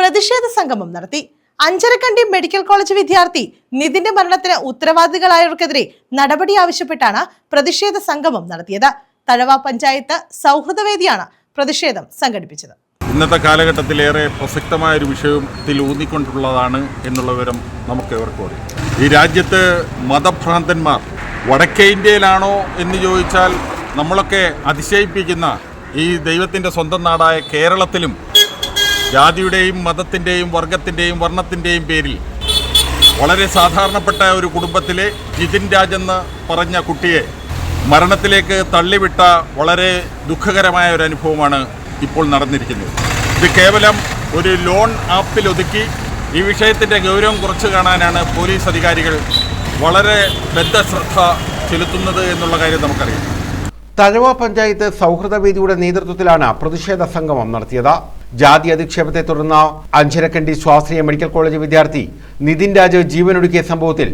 പ്രതിഷേധ സംഗമം നടത്തി. അഞ്ചരക്കണ്ടി മെഡിക്കൽ കോളേജ് വിദ്യാർത്ഥി നിതിന്റെ മരണത്തിന് ഉത്തരവാദികളായവർക്കെതിരെ നടപടി ആവശ്യപ്പെട്ടാണ് പ്രതിഷേധ സംഗമം നടത്തിയത്. തഴവ പഞ്ചായത്ത് സൗഹൃദവേദിയാണ് പ്രതിഷേധം സംഘടിപ്പിച്ചത്. ഇന്നത്തെ കാലഘട്ടത്തിലേറെ പ്രസക്തമായ ഒരു വിഷയത്തിൽ ഊന്നിക്കൊണ്ടുള്ളതാണ് എന്നുള്ള വിവരം നമുക്ക് ഏവർക്കും അറിയാം. ഈ രാജ്യത്ത് മതഭ്രാന്തന്മാർ വടക്കേ ഇന്ത്യയിലാണോ എന്ന് ചോദിച്ചാൽ നമ്മളൊക്കെ അതിശയിപ്പിക്കുന്ന ഈ ദൈവത്തിൻ്റെ സ്വന്തം നാടായ കേരളത്തിലും ജാതിയുടെയും മതത്തിൻ്റെയും വർഗത്തിൻ്റെയും വർണ്ണത്തിൻ്റെയും പേരിൽ വളരെ സാധാരണപ്പെട്ട ഒരു കുടുംബത്തിലെ ജിതിൻ രാജ് എന്ന് പറഞ്ഞ കുട്ടിയെ മരണത്തിലേക്ക് തള്ളിവിട്ട വളരെ ദുഃഖകരമായ ഒരു അനുഭവമാണ് ഇപ്പോൾ നടന്നിരിക്കുന്നത്. ഇത് കേവലം ഒരു ലോൺ ആപ്പിൽ ഒതുക്കി ഈ വിഷയത്തിൻ്റെ ഗൗരവം കുറച്ച് കാണാനാണ് പോലീസ് അധികാരികൾ വളരെ ബദ്ധശ്രദ്ധ ചെലുത്തുന്നത് എന്നുള്ള കാര്യം നമുക്കറിയാം. തഴവ പഞ്ചായത്ത് സൗഹൃദവേദിയുടെ നേതൃത്വത്തിലാണ് പ്രതിഷേധ സംഗമം നടത്തിയത്. ജാതി അധിക്ഷേപത്തെ തുടർന്ന് അഞ്ചരക്കണ്ടി സ്വാശ്രയ മെഡിക്കൽ കോളേജ് വിദ്യാർത്ഥി നിതിൻ രാജ് ജീവനൊടുക്കിയ സംഭവത്തിൽ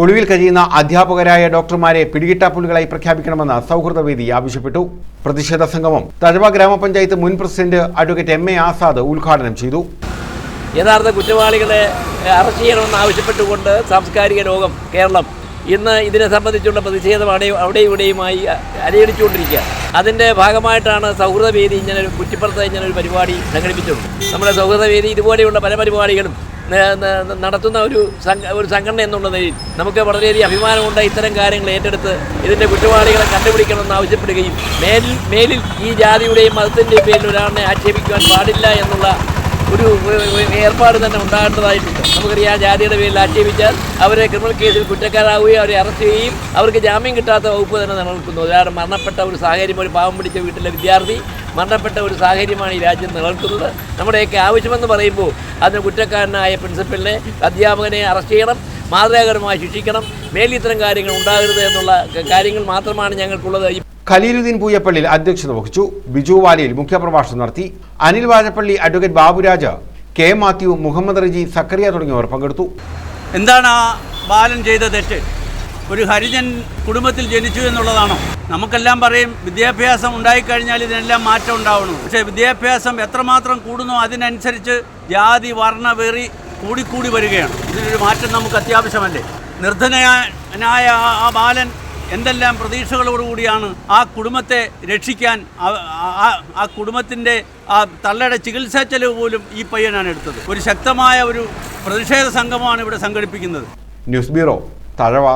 ഒളിവിൽ കഴിയുന്ന അധ്യാപകരായ ഡോക്ടർമാരെ പിടികിട്ടാപ്പുള്ളികളായി പ്രഖ്യാപിക്കണമെന്ന് സൗഹൃദവേദി ആവശ്യപ്പെട്ടു. പ്രതിഷേധ സംഗമം തഴവ ഗ്രാമപഞ്ചായത്ത് മുൻ president advocate M A Azad ഉദ്ഘാടനം ചെയ്തു. യഥാർത്ഥ കുറ്റവാളികളെ അറസ്റ്റ് ചെയ്യണമെന്ന് ആവശ്യപ്പെട്ടുകൊണ്ട് സാംസ്കാരിക ലോകം കേരളം ഇന്ന് ഇതിനെ സംബന്ധിച്ചുള്ള പ്രതിഷേധമാണ് അവിടെയും ഇവിടെയുമായി അലയടിച്ചുകൊണ്ടിരിക്കുക. അതിൻ്റെ ഭാഗമായിട്ടാണ് സൗഹൃദവേദി ഇങ്ങനൊരു കുറ്റിപ്പുറത്ത് ഇങ്ങനൊരു പരിപാടി സംഘടിപ്പിച്ചിട്ടുണ്ട്. നമ്മുടെ സൗഹൃദവേദി ഇതുപോലെയുള്ള പല പരിപാടികളും നടത്തുന്ന ഒരു സംഘടന എന്നുള്ള നിലയിൽ നമുക്ക് വളരെയധികം അഭിമാനമുണ്ട്. ഇത്തരം കാര്യങ്ങൾ ഏറ്റെടുത്ത് ഇതിൻ്റെ കുറ്റവാളികളെ കണ്ടുപിടിക്കണമെന്ന് ആവശ്യപ്പെടുകയും മേലിൽ ഈ ജാതിയുടെയും മതത്തിൻ്റെയും പേരിൽ ഒരാളിനെ ആക്ഷേപിക്കുവാൻ പാടില്ല എന്നുള്ള ഒരു ഏർപ്പാട് തന്നെ ഉണ്ടാകേണ്ടതായിട്ടുണ്ട്. നമുക്കറിയാം, ജാതിയുടെ പേരിൽ ആക്ഷേപിച്ചാൽ അവരെ ക്രിമിനൽ കേസിൽ കുറ്റക്കാരാവുകയും അവരെ അറസ്റ്റ് ചെയ്യുകയും അവർക്ക് ജാമ്യം കിട്ടാത്ത വകുപ്പ് തന്നെ നിലനിൽക്കുന്നു. ഒരാൾ മരണപ്പെട്ട ഒരു സാഹചര്യം, ഒരു പാവം പിടിച്ച വീട്ടിലെ വിദ്യാർത്ഥി മരണപ്പെട്ട ഒരു സാഹചര്യമാണ് ഈ രാജ്യം നിലനിൽക്കുന്നത്. നമ്മുടെയൊക്കെ ആവശ്യമെന്ന് പറയുമ്പോൾ അതിന് കുറ്റക്കാരനായ പ്രിൻസിപ്പലിനെ, അധ്യാപകനെ അറസ്റ്റ് ചെയ്യണം, മാതൃകാപരമായി ശിക്ഷിക്കണം. മേലിൽ ഇത്തരം കാര്യങ്ങൾ ഉണ്ടാകരുത് എന്നുള്ള കാര്യങ്ങൾ മാത്രമാണ് ഞങ്ങൾക്കുള്ളത്. ഖലീലുദ്ദീൻ പൂയപ്പള്ളിയിൽ അധ്യക്ഷത വഹിച്ചു. ബിജു വാലിയിൽ മുഖ്യപ്രഭാഷണം നടത്തി. അനിൽ വാഴപ്പള്ളി, അഡ്വക്കേറ്റ് ബാബുരാജ്, കെ മാത്യു, മുഹമ്മദ് റജി, സക്കറിയ തുടങ്ങിയവർ പങ്കെടുത്തു. എന്താണ് ആ ബാലൻ ചെയ്ത തെറ്റ്? ഒരു ഹരിജൻ കുടുംബത്തിൽ ജനിച്ചു എന്നുള്ളതാണോ? നമുക്കെല്ലാം പറയും വിദ്യാഭ്യാസം ഉണ്ടായിക്കഴിഞ്ഞാൽ ഇതിനെല്ലാം മാറ്റം ഉണ്ടാവണം. പക്ഷേ വിദ്യാഭ്യാസം എത്രമാത്രം കൂടുന്നോ അതിനനുസരിച്ച് ജാതി വർണ്ണ വെറി കൂടിക്കൂടി വരികയാണ്. ഇതിനൊരു മാറ്റം നമുക്ക് അത്യാവശ്യമല്ലേ? നിർധനനായ ആ ബാലൻ എന്തെല്ലാം പ്രതീക്ഷകളോടുകൂടിയാണ് ആ കുടുംബത്തെ രക്ഷിക്കാൻ, ആ കുടുംബത്തിൻ്റെ ആ തള്ളയുടെ ചികിത്സാ ചെലവ് പോലും ഈ പയ്യനാണ് എടുത്തത്. ഒരു ശക്തമായ ഒരു പ്രതിഷേധ സംഗമമാണ് ഇവിടെ സംഘടിപ്പിക്കുന്നത്. News bureau, Thazhava.